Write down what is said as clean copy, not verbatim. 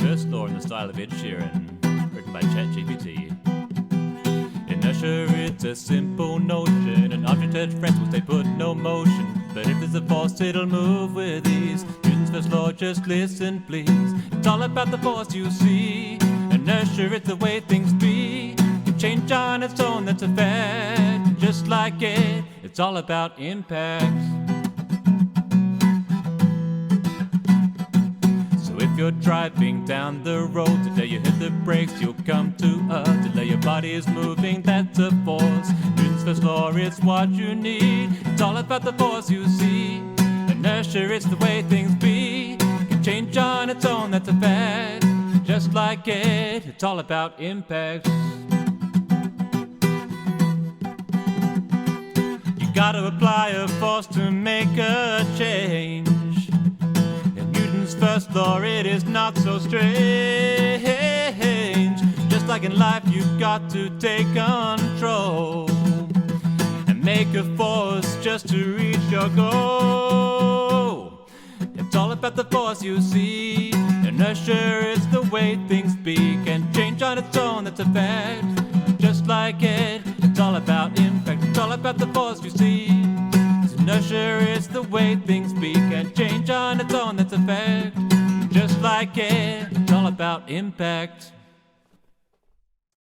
first law in the Style of Ed Sheeran, written by Chat GPT. Inertia, it's a simple notion. An object at rest will stay put no motion. But if there's a force, it'll move with ease. Newton's first law, just listen please. It's all about the force you see. Inertia, it's the way things be. Can change on its own, that's a fact. Just like it, it's all about impact. If you're driving down the road today, you hit the brakes, you'll come to a delay. Your body is moving, that's a force. Newton's first law, it's what you need. It's all about the force you see. Inertia, it's the way things be. Can change on its own, that's a fact. Just like it, it's all about impact. You gotta apply a force to make a change. First law, it is not so strange. Just like in life, you've got to take control and make a force just to reach your goal. It's all about the force you see. Inertia is the way things be. Can change on its own, that's a fact. Just like it, it's all about impact. It's all about the force you see. Inertia is the way things be. Can change on its own, that's a fact. Just like it, it's all about impact.